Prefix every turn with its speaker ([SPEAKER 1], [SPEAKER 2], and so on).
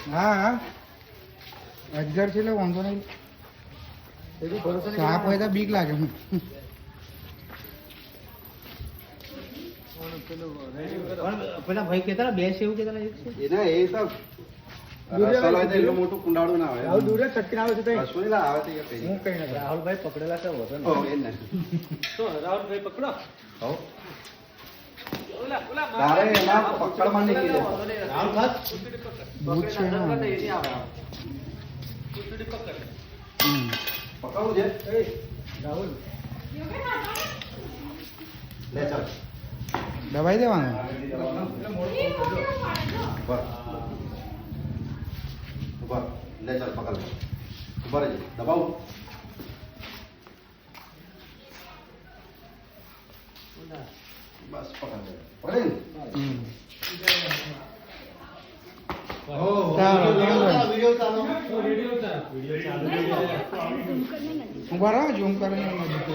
[SPEAKER 1] હા હા અજગર છે એટલે વાંધો નહીં સાપ હોય તો બીક લાગે હું
[SPEAKER 2] પેલા ભાઈ કેતા બે છે એવું કેતા
[SPEAKER 3] એના એ સબ રસવાળો હોય તો એટલું મોટું કુંડાળું ના આવે
[SPEAKER 1] દૂર જ ચટકી આવે છે
[SPEAKER 3] રસોઈ ના આવે તો એ કઈ
[SPEAKER 1] હું કઈ નથી
[SPEAKER 2] રાહુલભાઈ પકડેલા છે હોતો
[SPEAKER 3] ઓ એ નહીં
[SPEAKER 2] તો રાહુલભાઈ પકડો
[SPEAKER 3] હો
[SPEAKER 2] ઓલા ઓલા
[SPEAKER 3] તારે એમાં પકડમાં નહીં કીધે
[SPEAKER 2] રાહુલ બસ
[SPEAKER 1] ભૂત છે એમાં. હમ.
[SPEAKER 3] પકડવું છે
[SPEAKER 2] રાહુલ
[SPEAKER 3] લે ચાલ
[SPEAKER 1] દબાઈ દેવાનું
[SPEAKER 3] ઉભા ઉભા લે ચાલ પકડ ઉભા રહેજે દબાવ બસ પકડ લે પકડે ને
[SPEAKER 1] હમ.
[SPEAKER 3] ઓ
[SPEAKER 1] ચાલો,
[SPEAKER 3] વિડિયો ચાલો
[SPEAKER 1] ઉભા રહો ઝૂમ કરીને નજીક